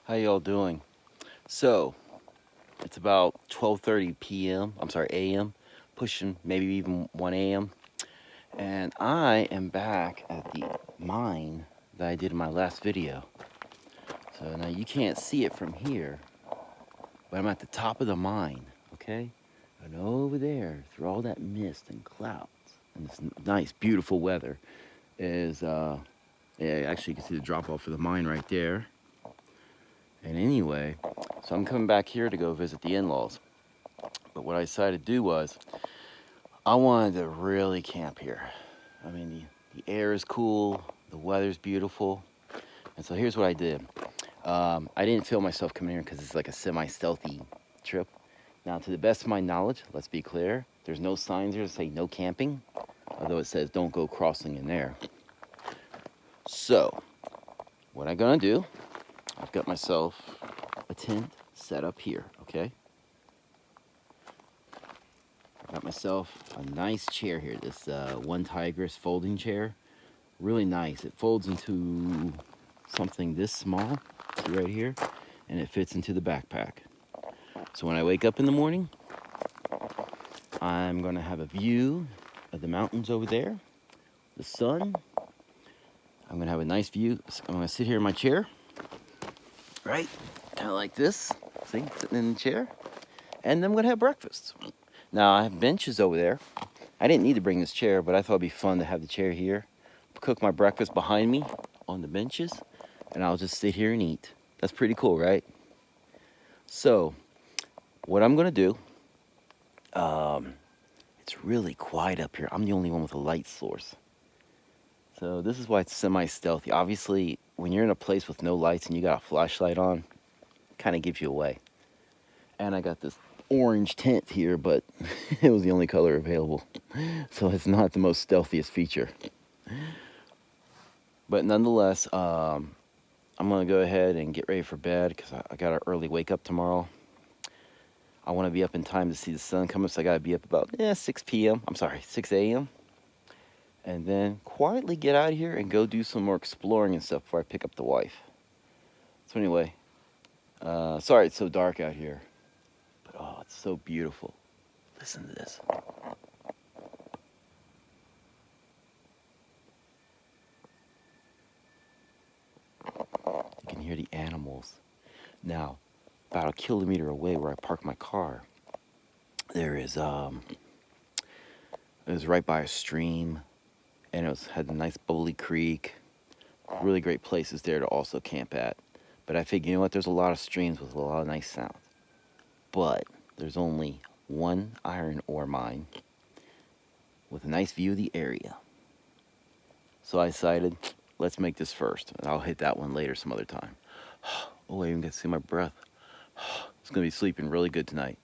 How y'all doing? So, it's about 12:30 p.m. I'm sorry, a.m. Pushing maybe even 1 a.m. And I am back at the mine that I did in my last video. So now you can't see it from here, but I'm at the top of the mine, okay? And over there, through all that mist and clouds and this nice, beautiful weather is, yeah, actually you can see the drop off of the mine right there. And anyway, so I'm coming back here to go visit the in-laws. But what I decided to do was, I wanted to really camp here. I mean, the air is cool, the weather's beautiful. And so here's what I did. I didn't film myself coming here because it's like a semi-stealthy trip. Now, to the best of my knowledge, let's be clear, there's no signs here that say no camping, although it says don't go crossing in there. So, what I'm gonna do, I've got myself a tent set up here, okay? I got myself a nice chair here, this one Tigris folding chair. Really nice. It folds into something this small, see right here, and it fits into the backpack. So when I wake up in the morning, I'm gonna have a view of the mountains over there, the sun. I'm gonna have a nice view. I'm gonna sit here in my chair, right? Kind of like this, see, sitting in the chair. And then I'm gonna have breakfast. Now I have benches over there. I didn't need to bring this chair, but I thought it'd be fun to have the chair here. Cook my breakfast behind me on the benches, and I'll just sit here and eat. That's pretty cool, right? So, what I'm gonna do, it's really quiet up here. I'm the only one with a light source. So this is why it's semi-stealthy. Obviously, when you're in a place with no lights and you got a flashlight on, it kind of gives you away. And I got this orange tent here, but it was the only color available. So it's not the most stealthiest feature. But nonetheless, I'm gonna go ahead and get ready for bed because I got an early wake up tomorrow. I want to be up in time to see the sun come up, so I gotta be up about 6 p.m. I'm sorry, 6 a.m. And then quietly get out of here and go do some more exploring and stuff before I pick up the wife. So anyway, sorry it's so dark out here, but oh, it's so beautiful. Listen to this. You can hear the animals. Now, about a kilometer away where I park my car, there is it was right by a stream, and had a nice bubbly creek. Really great places there to also camp at. But I figured, you know what, there's a lot of streams with a lot of nice sounds. But there's only one iron ore mine with a nice view of the area. So I decided, let's make this first. And I'll hit that one later some other time. Oh, I even get to see my breath. It's going to be sleeping really good tonight.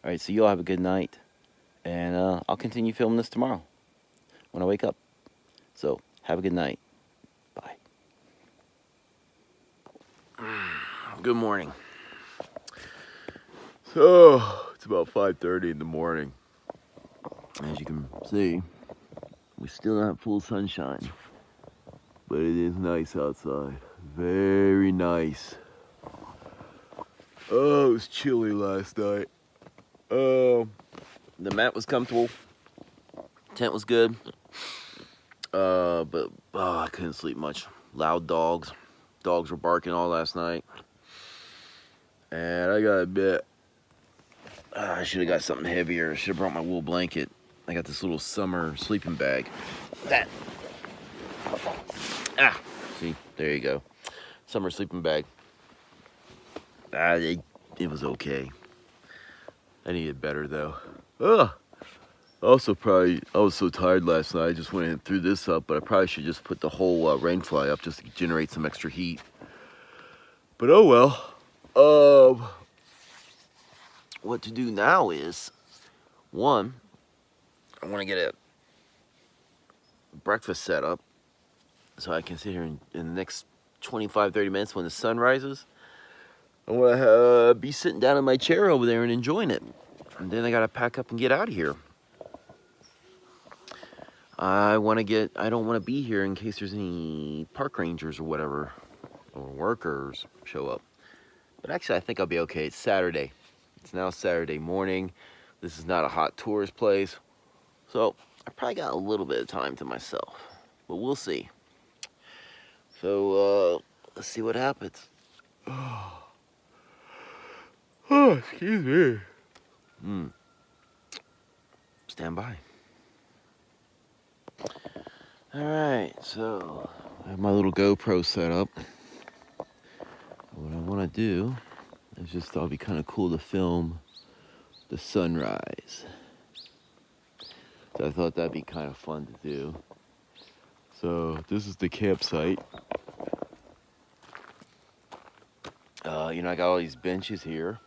All right, so you all have a good night. And I'll continue filming this tomorrow when I wake up. So, have a good night. Bye. Good morning. So, it's about 5:30 in the morning. As you can see, we still don't have full sunshine. But it is nice outside. Very nice. Oh, it was chilly last night. The mat was comfortable. Tent was good. But I couldn't sleep much. Loud dogs. Dogs were barking all last night. And I gotta admit, I should have got something heavier. I should have brought my wool blanket. I got this little summer sleeping bag. See, there you go. Summer sleeping bag. It was okay. I needed better though. Also, I was so tired last night. I just went and threw this up, but I probably should just put the whole rainfly up just to generate some extra heat. But oh well. What to do now is, one, I want to get a breakfast set up so I can sit here in the next 25-30 minutes when the sun rises. I want to be sitting down in my chair over there and enjoying it. And then I got to pack up and get out of here. I don't want to be here in case there's any park rangers or whatever, or workers show up. But actually, I think I'll be okay. It's Saturday. It's now Saturday morning. This is not a hot tourist place. So I probably got a little bit of time to myself. But we'll see. So let's see what happens. Oh, excuse me. Stand by. Alright, so I have my little GoPro set up. What I want to do is just thought it'd be kind of cool to film the sunrise. So I thought that'd be kind of fun to do. So this is the campsite. I got all these benches here,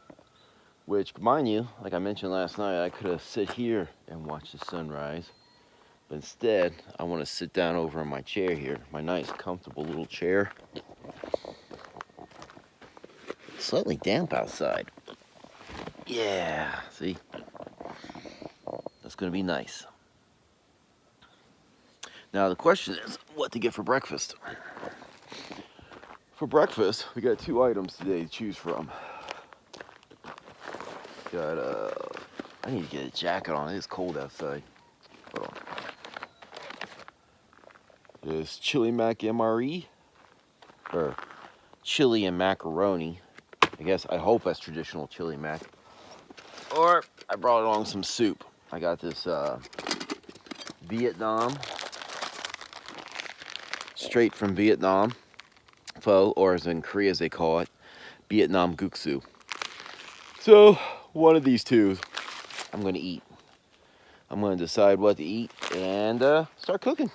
which, mind you, like I mentioned last night, I could have sit here and watched the sunrise. But instead, I want to sit down over in my chair here, my nice, comfortable little chair. It's slightly damp outside. Yeah, see? That's going to be nice. Now, the question is, what to get for breakfast? For breakfast, we got 2 items today to choose from. Got, I need to get a jacket on. It's cold outside. Hold on. There's chili mac MRE, or chili and macaroni. I hope that's traditional chili mac. Or I brought along some soup. I got this Vietnam, straight from Vietnam, pho, or as in Korea as they call it, Vietnam guksu. So one of these two I'm going to eat. I'm going to decide what to eat and start cooking.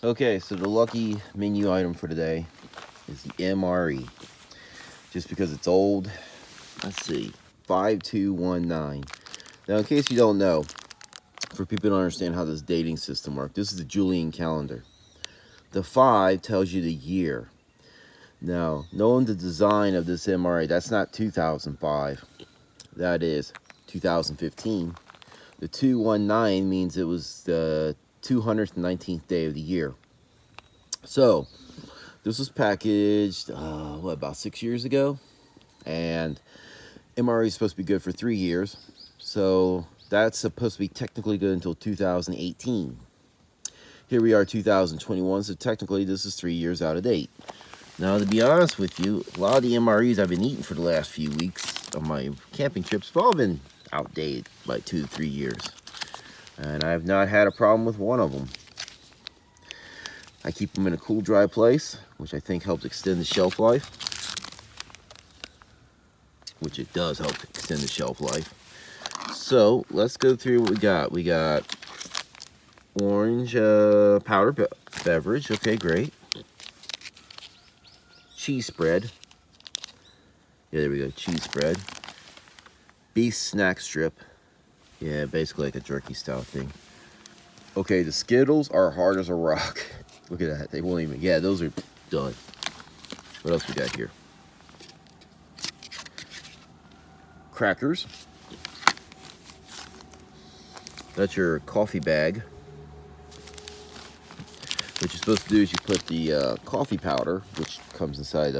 Okay, so the lucky menu item for today is the MRE. Just because it's old. Let's see, 5219. Now, in case you don't know, for people who don't understand how this dating system works, this is the Julian calendar. The 5 tells you the year. Now, knowing the design of this MRE, that's not 2005. That is 2015. The 219 means it was the 219th day of the year. So, this was packaged, about 6 years ago? And MRE is supposed to be good for 3 years. So, that's supposed to be technically good until 2018. Here we are, 2021, so technically this is 3 years out of date. Now, to be honest with you, a lot of the MREs I've been eating for the last few weeks of my camping trips have all been outdated by 2 to 3 years. And I have not had a problem with one of them. I keep them in a cool, dry place, which I think helps extend the shelf life. Which it does help extend the shelf life. So, let's go through what we got. We got orange powder beverage. Okay, great. Cheese spread. Yeah, there we go. Cheese spread. Beef snack strip. Yeah, basically like a jerky style thing. Okay, the Skittles are hard as a rock. Look at that. They won't even... Yeah, those are done. What else we got here? Crackers. That's your coffee bag. What you're supposed to do is you put the coffee powder, which comes inside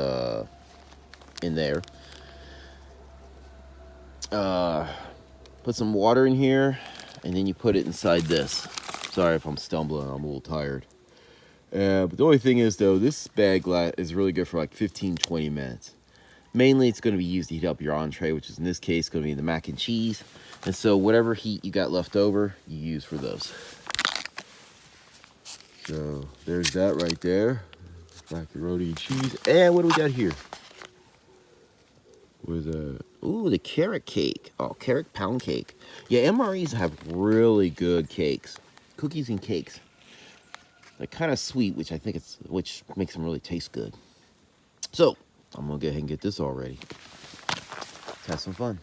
in there. Put some water in here, and then you put it inside this. Sorry if I'm stumbling, I'm a little tired. But the only thing is, though, this bag is really good for like 15-20 minutes. Mainly, it's going to be used to heat up your entree, which is in this case going to be the mac and cheese. And so whatever heat you got left over, you use for those. So there's that right there. Macaroni and cheese. And what do we got here? Ooh, the carrot cake. Oh, carrot pound cake. Yeah, MREs have really good cakes. Cookies and cakes. They're kind of sweet, which makes them really taste good. So, I'm going to go ahead and get this all ready. Let's have some fun.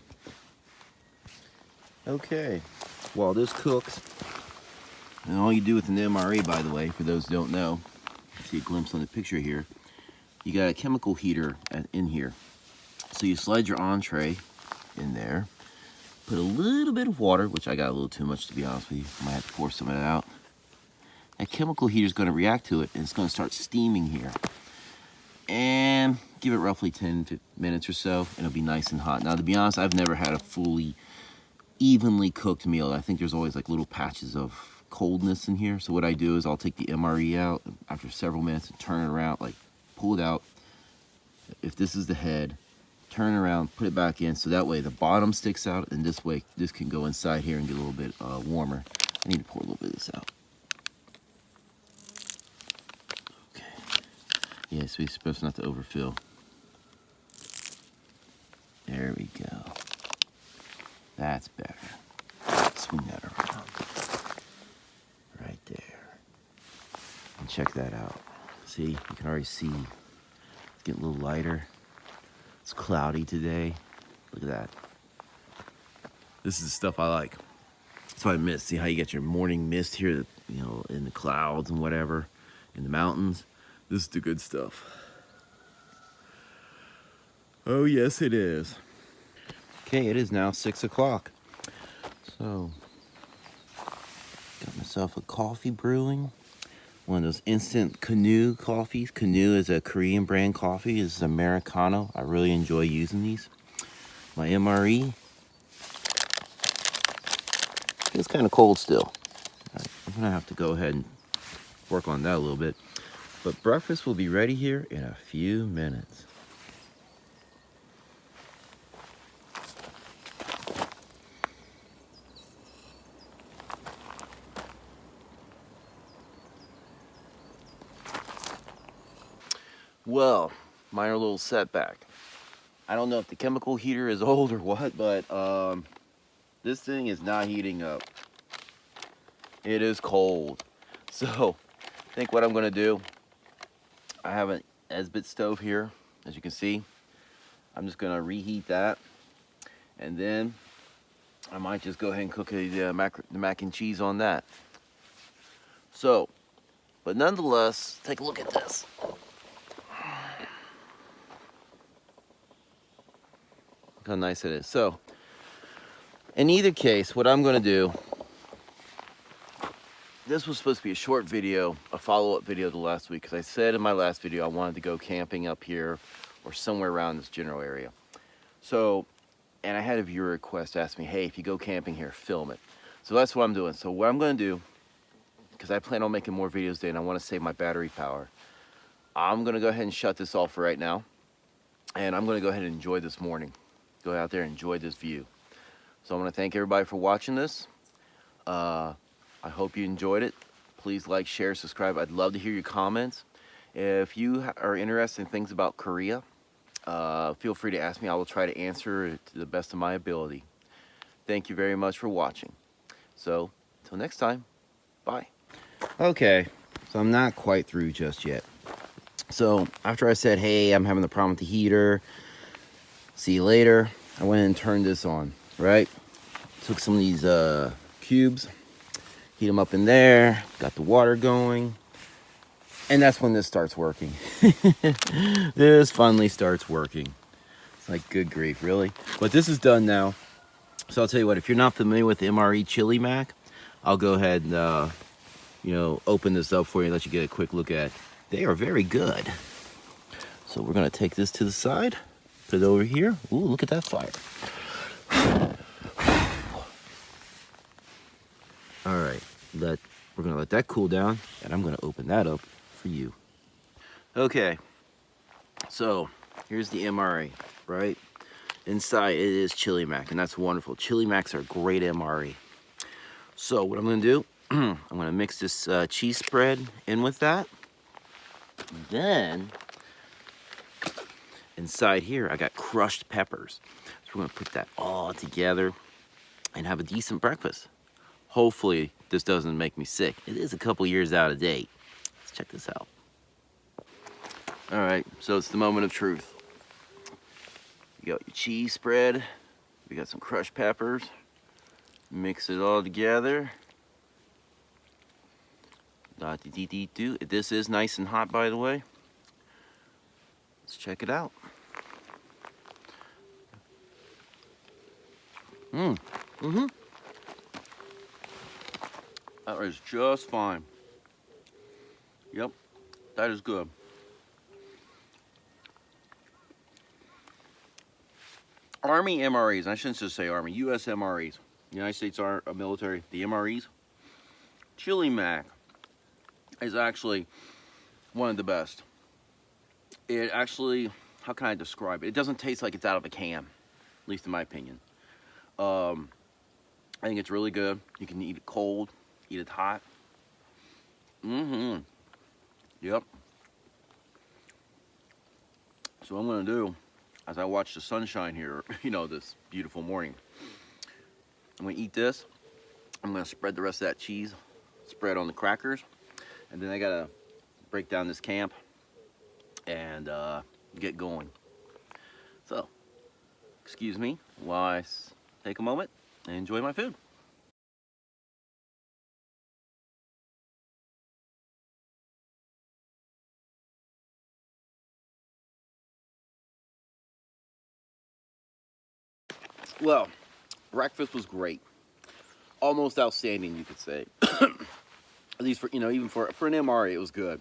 Okay. While this cooks, and all you do with an MRE, by the way, for those who don't know, see a glimpse on the picture here, you got a chemical heater in here. So you slide your entree in there, put a little bit of water, which I got a little too much to be honest with you. I might have to pour some of that out. That chemical heater is going to react to it, and it's going to start steaming here. And give it roughly 10 minutes or so, and it'll be nice and hot. Now, to be honest, I've never had a fully evenly cooked meal. I think there's always like little patches of coldness in here. So what I do is I'll take the MRE out after several minutes and turn it around, like pull it out. If this is the head, turn it around, put it back in, so that way the bottom sticks out, and this way this can go inside here and get a little bit warmer. I need to pour a little bit of this out. Okay. Yeah, so we're supposed not to overfill. There we go. That's better. Swing that around. Right there. And check that out. See, you can already see it's getting a little lighter. It's cloudy today. Look at that. This is the stuff I like. That's what I miss. See how you get your morning mist here, you know, in the clouds and whatever, in the mountains. This is the good stuff. Oh, yes, it is. Okay, it is now 6 o'clock. So, got myself a coffee brewing. One of those instant Canoe coffees. Canoe is a Korean brand coffee. This is Americano. I really enjoy using these. My MRE. It's kind of cold still. I'm gonna have to go ahead and work on that a little bit. But breakfast will be ready here in a few minutes. Well, minor little setback. I don't know if the chemical heater is old or what, but this thing is not heating up. It is cold. So, I think what I'm gonna do, I have an Esbit stove here, as you can see. I'm just gonna reheat that, and then I might just go ahead and cook the mac and cheese on that. So, but nonetheless, take a look at this. Look how nice it is. So, in either case, what I'm gonna do, this was supposed to be a short video, a follow-up video to last week, because I said in my last video I wanted to go camping up here or somewhere around this general area. So, and I had a viewer request ask me, hey, if you go camping here, film it. So that's what I'm doing. So what I'm going to do, because I plan on making more videos today and I want to save my battery power, I'm going to go ahead and shut this off for right now. And I'm going to go ahead and enjoy this morning. Go out there and enjoy this view. So I want to thank everybody for watching this. I hope you enjoyed it. Please like, share, subscribe. I'd love to hear your comments. If you are interested in things about Korea, feel free to ask me. I will try to answer it to the best of my ability. Thank you very much for watching. So, until next time, bye. Okay, so I'm not quite through just yet. So, after I said, hey, I'm having a problem with the heater, see you later, I went and turned this on, right? Took some of these cubes, heat them up in there, got the water going, and that's when this starts working. This finally starts working. It's like, good grief, really? But this is done now. So I'll tell you what, if you're not familiar with the MRE Chili Mac, I'll go ahead and, you know, open this up for you and let you get a quick look at it. They are very good. So we're going to take this to the side, put it over here. Ooh, look at that fire. All right, we're going to let that cool down, and I'm going to open that up for you. Okay, so here's the MRE, right? Inside it is Chili Mac, and that's wonderful. Chili Macs are great MRE. So what I'm going to do, I'm going to mix this cheese spread in with that. Then inside here, I got crushed peppers. So we're going to put that all together and have a decent breakfast. Hopefully this doesn't make me sick. It is a couple years out of date. Let's check this out. All right, so it's the moment of truth. You got your cheese spread. We got some crushed peppers. Mix it all together. This is nice and hot, by the way. Let's check it out. That is just fine. Yep, that is good. Army MREs, and I shouldn't just say Army, US MREs, United States military, the MREs. Chili Mac is actually one of the best. It actually, how can I describe it? It doesn't taste like it's out of a can, at least in my opinion. I think it's really good. You can eat it cold, eat it hot. Yep. So what I'm gonna do, as I watch the sunshine here, you know, this beautiful morning, I'm gonna eat this. I'm gonna spread the rest of that cheese spread on the crackers, and then I gotta break down this camp and get going. So, excuse me while I take a moment and enjoy my food. Well, breakfast was great, almost outstanding, you could say. At least for, you know, even for an MRE, it was good.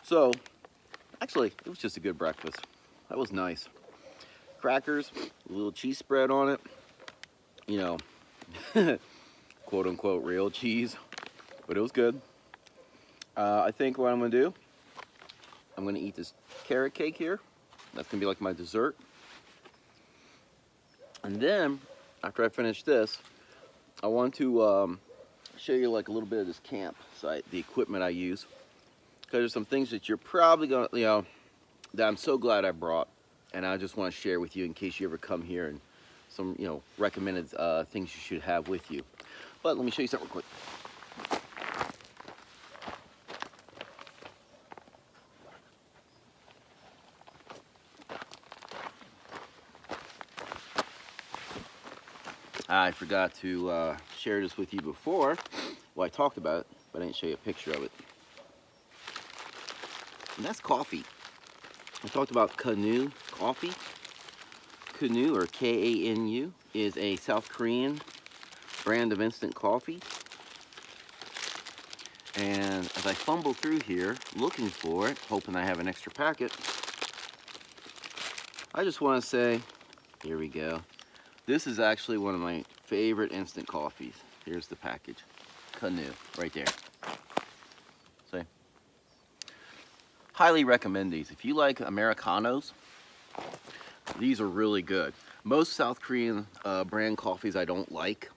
So, actually, it was just a good breakfast. That was nice. Crackers, a little cheese spread on it. You know, quote unquote real cheese, but it was good. I think what I'm gonna do, I'm gonna eat this carrot cake here. That's gonna be like my dessert. And then, after I finish this, I want to show you like a little bit of this campsite, the equipment I use. Because there's some things that you're probably gonna, you know, that I'm so glad I brought, and I just want to share with you in case you ever come here, and some, you know, recommended things you should have with you. But let me show you something real quick. I forgot to share this with you before. Well, I talked about it, but I didn't show you a picture of it. And that's coffee. I talked about Kanu coffee. Kanu, or K-A-N-U, is a South Korean brand of instant coffee. And as I fumble through here, looking for it, hoping I have an extra packet, I just want to say, here we go. This is actually one of my favorite instant coffees. Here's the package. Kanu, right there. See? Highly recommend these. If you like Americanos, these are really good. Most South Korean brand coffees I don't like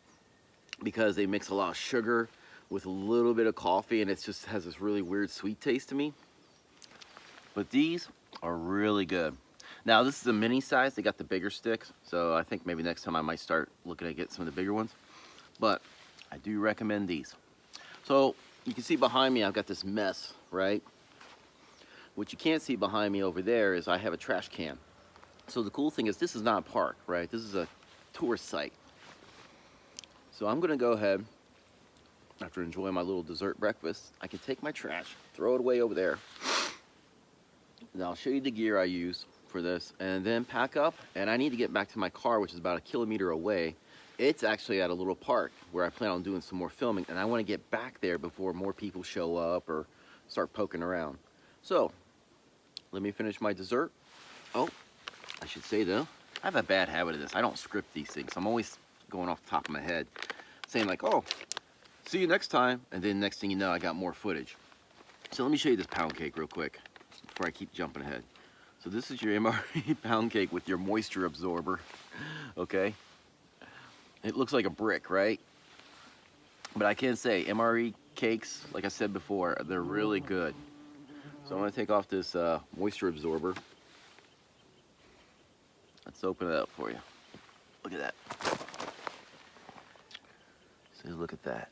because they mix a lot of sugar with a little bit of coffee, and it just has this really weird sweet taste to me. But these are really good. Now this is a mini size. They got the bigger sticks, so I think maybe next time I might start looking at getting some of the bigger ones. But I do recommend these. So you can see behind me I've got this mess, right? What you can't see behind me over there is I have a trash can. So the cool thing is this is not a park, right? This is a tourist site. So I'm gonna go ahead, after enjoying my little dessert breakfast, I can take my trash, throw it away over there. And I'll show you the gear I use for this, and then pack up. And I need to get back to my car, which is about 1 kilometer away. It's actually at a little park where I plan on doing some more filming, and I want to get back there before more people show up or start poking around. So let me finish my dessert. Oh, I should say though, I have a bad habit of this. I don't script these things. I'm always going off the top of my head, saying like, oh, see you next time, and then next thing you know, I got more footage. So let me show you this pound cake real quick before I keep jumping ahead. So this is your MRE pound cake with your moisture absorber, okay? It looks like a brick, right? But I can say MRE cakes, like I said before, they're really good. So I'm gonna take off this moisture absorber. Let's open it up for you. Look at that. So look at that.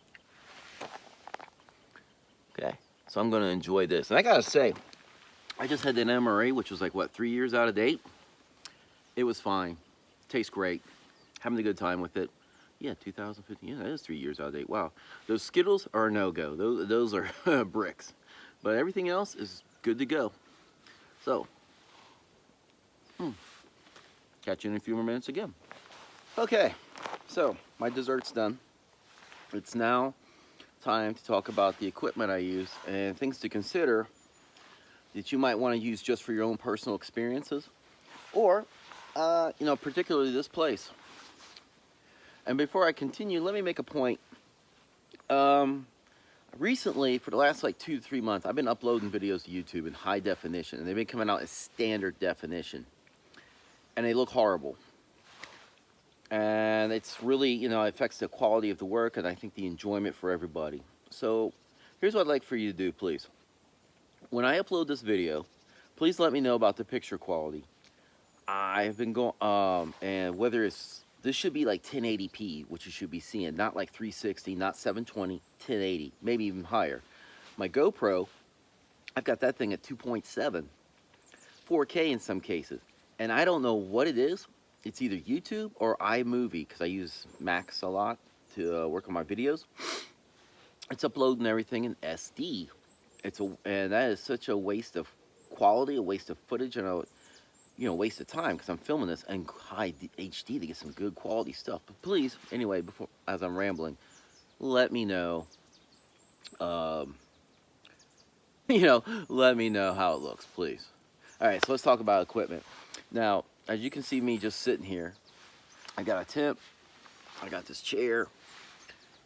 Okay, so I'm gonna enjoy this. And I gotta say, I just had that MRE, which was like, what, 3 years out of date? It was fine. Tastes great. Having a good time with it. Yeah, 2015, yeah, that is 3 years out of date. Wow. Those Skittles are a no-go. Those are bricks. But everything else is good to go. So, catch you in a few more minutes again. Okay, so my dessert's done. It's now time to talk about the equipment I use and things to consider that you might want to use just for your own personal experiences, or You know, particularly this place. And before I continue, let me make a point. Recently, for the last like 2 to 3 months, I've been uploading videos to YouTube in high definition, and they've been coming out as standard definition, and they look horrible. And it's really, you know, it affects the quality of the work, and I think the enjoyment for everybody. So here's what I'd like for you to do, please. When I upload this video, please let me know about the picture quality. I've been going, and whether it's, this should be like 1080p, which you should be seeing, not like 360, not 720, 1080, maybe even higher. My GoPro, I've got that thing at 2.7, 4K in some cases, and I don't know what it is. It's either YouTube or iMovie, because I use Macs a lot to work on my videos. It's uploading everything in SD. And that is such a waste of quality, a waste of footage, and a waste of time, because I'm filming this in high HD to get some good quality stuff. But please, anyway, as I'm rambling, let me know, let me know how it looks, please. All right, so let's talk about equipment. Now, as you can see me just sitting here, I got a tent, I got this chair,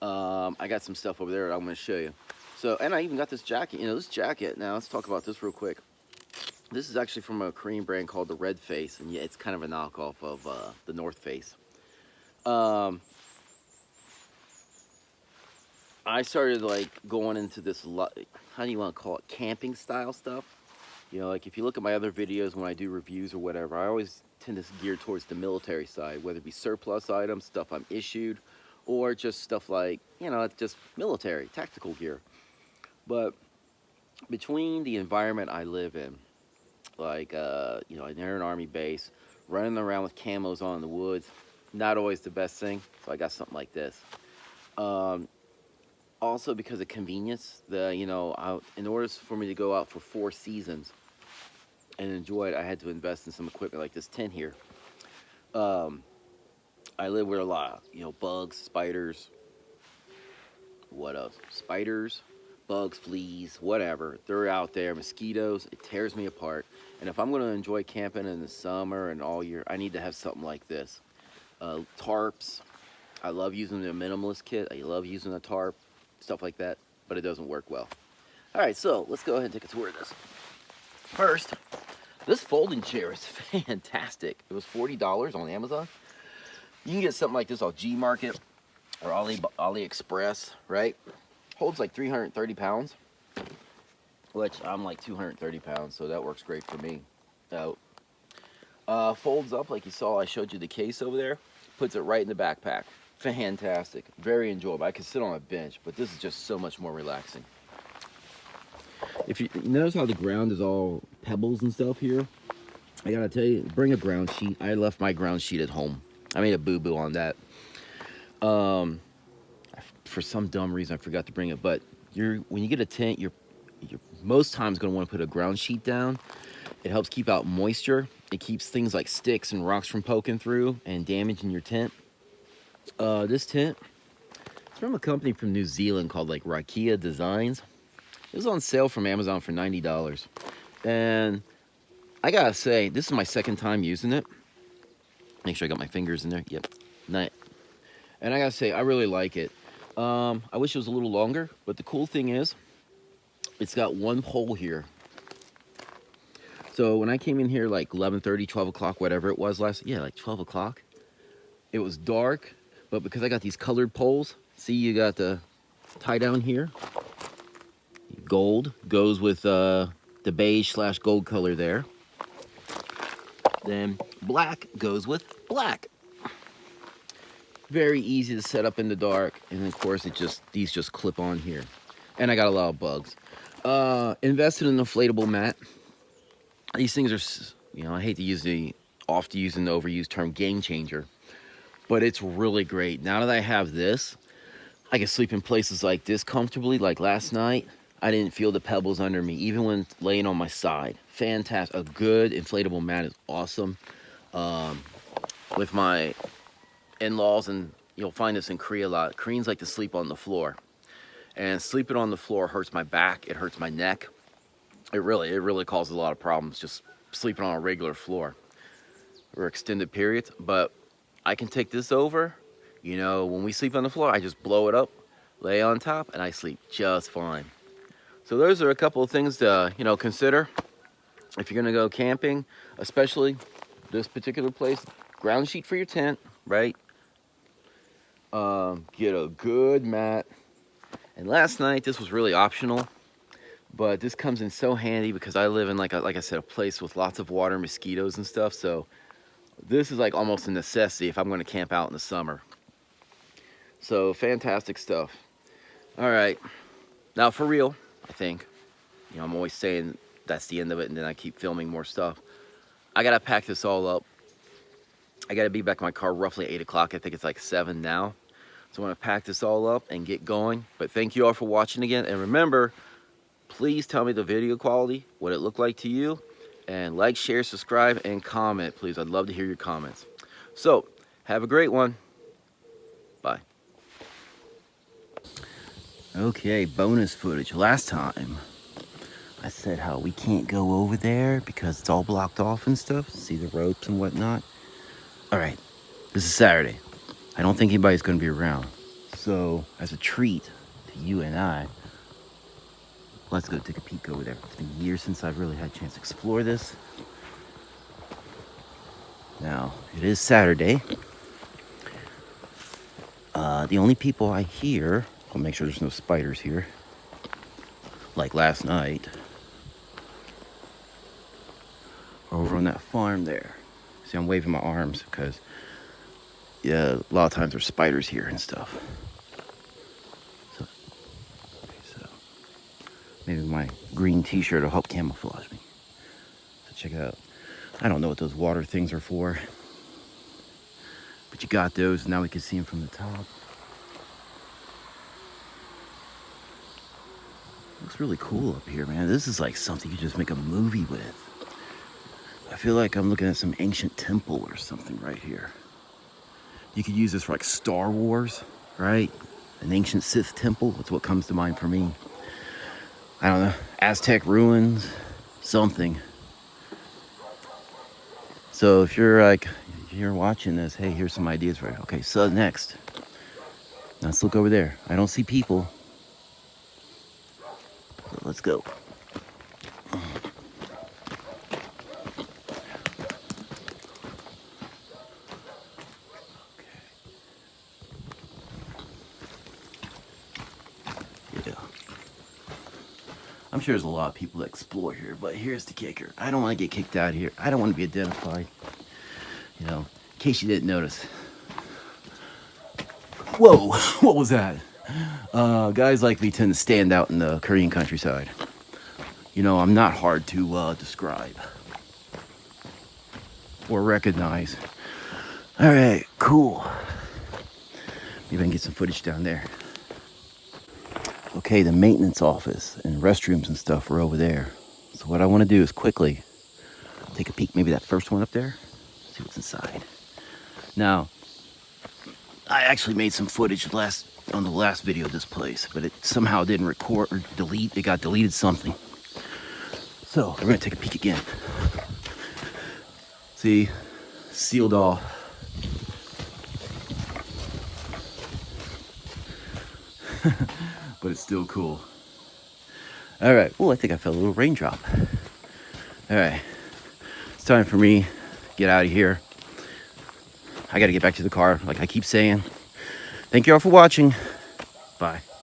I got some stuff over there that I'm going to show you. So, and I even got this jacket. This jacket, now let's talk about this real quick. This is actually from a Korean brand called the Redface, and yeah, it's kind of a knockoff of the North Face. I started like going into this, how do you want to call it, camping style stuff. Like if you look at my other videos when I do reviews or whatever, I always tend to gear towards the military side, whether it be surplus items, stuff I'm issued, or just stuff like, it's just military, tactical gear. But between the environment I live in, like, an Air and Army base, running around with camos on in the woods, not always the best thing, so I got something like this. Also because of convenience, in order for me to go out for 4 seasons and enjoy it, I had to invest in some equipment like this tent here. I live with a lot of, bugs, spiders, what else? Spiders, bugs, fleas, whatever. They're out there, mosquitoes, it tears me apart. And if I'm going to enjoy camping in the summer and all year, I need to have something like this. Tarps, I love using the minimalist kit. I love using a tarp, stuff like that, but it doesn't work well. All right, so let's go ahead and take a tour of this. First, this folding chair is fantastic. It was $40 on Amazon. You can get something like this off G-Market or AliExpress, right? Holds like 330 pounds, which I'm like 230 pounds, so that works great for me. Folds up like you saw, I showed you the case over there, puts it right in the backpack. Fantastic, very enjoyable. I could sit on a bench, but this is just so much more relaxing. If you notice how the ground is all pebbles and stuff here, I gotta tell you, bring a ground sheet. I left my ground sheet at home. I made a boo-boo on that. For some dumb reason, I forgot to bring it. But when you get a tent, you're most times going to want to put a ground sheet down. It helps keep out moisture. It keeps things like sticks and rocks from poking through and damaging your tent. This tent, it's from a company from New Zealand called like Rakaia Designs. It was on sale from Amazon for $90. And I gotta say, this is my second time using it. Make sure I got my fingers in there. Yep. Nice. And I gotta say, I really like it. I wish it was a little longer, but the cool thing is, it's got one pole here. So when I came in here like 11:30, 12 o'clock, whatever it was like 12 o'clock, it was dark, but because I got these colored poles, see, you got the tie down here. Gold goes with the beige/gold color there. Then black goes with black. Very easy to set up in the dark, and of course these just clip on here. And I got a lot of bugs. Invested in an inflatable mat. These things are, I hate to use the overused term game changer, but it's really great. Now that I have this, I can sleep in places like this comfortably. Like last night, I didn't feel the pebbles under me, even when laying on my side. Fantastic. A good inflatable mat is awesome. With my in-laws, and you'll find this in Korea a lot, Koreans like to sleep on the floor. And sleeping on the floor hurts my back, it hurts my neck. It really causes a lot of problems just sleeping on a regular floor. or extended periods, but I can take this over. You know, when we sleep on the floor, I just blow it up, lay on top, and I sleep just fine. So those are a couple of things to, you know, consider if you're gonna go camping, especially this particular place. Ground sheet for your tent, right? Get a good mat. And last night, this was really optional, but this comes in so handy because I live in like I said, a place with lots of water, mosquitoes and stuff. So this is like almost a necessity if I'm going to camp out in the summer. So fantastic stuff. All right, now for real, I think, you know, I'm always saying that's the end of it, and then I keep filming more stuff. I gotta pack this all up. I gotta be back in my car roughly 8 o'clock. I think it's like 7 now. So I want to pack this all up and get going. But thank you all for watching again. And remember, please tell me the video quality, what it looked like to you. And like, share, subscribe, and comment, please. I'd love to hear your comments. So, have a great one. Bye. Okay, bonus footage. Last time, I said how we can't go over there because it's all blocked off and stuff. See the ropes and whatnot. All right, this is Saturday. I don't think anybody's going to be around. So, as a treat to you and I, let's go take a peek over there. It's been years since I've really had a chance to explore this. Now, it is Saturday. The only people I hear, I'll make sure there's no spiders here, like last night, are over on that farm there. See, I'm waving my arms because, yeah, a lot of times there's spiders here and stuff. So maybe my green t-shirt will help camouflage me. So check it out. I don't know what those water things are for, but you got those. Now we can see them from the top. Looks really cool up here, man. This is like something you just make a movie with. I feel like I'm looking at some ancient temple or something right here. You could use this for like Star Wars, right? An ancient Sith temple. That's what comes to mind for me. I don't know. Aztec ruins, something. So if you're like, you're watching this, hey, here's some ideas for you. Okay, so next. Now let's look over there. I don't see people. So let's go. I'm sure there's a lot of people that explore here, but here's the kicker. I don't want to get kicked out of here. I don't want to be identified. You know, in case you didn't notice. Whoa, what was that? Guys like me tend to stand out in the Korean countryside. You know, I'm not hard to describe or recognize. All right, cool. Maybe I can get some footage down there. Okay, the maintenance office and restrooms and stuff are over there. So what I want to do is quickly take a peek, maybe that first one up there, see what's inside. Now, I actually made some footage on the last video of this place, but it somehow didn't record or delete. It got deleted something. So we're gonna take a peek again. See, sealed off. But it's still cool. All right. Oh, I think I felt a little raindrop. All right. It's time for me to get out of here. I got to get back to the car, like I keep saying. Thank you all for watching. Bye.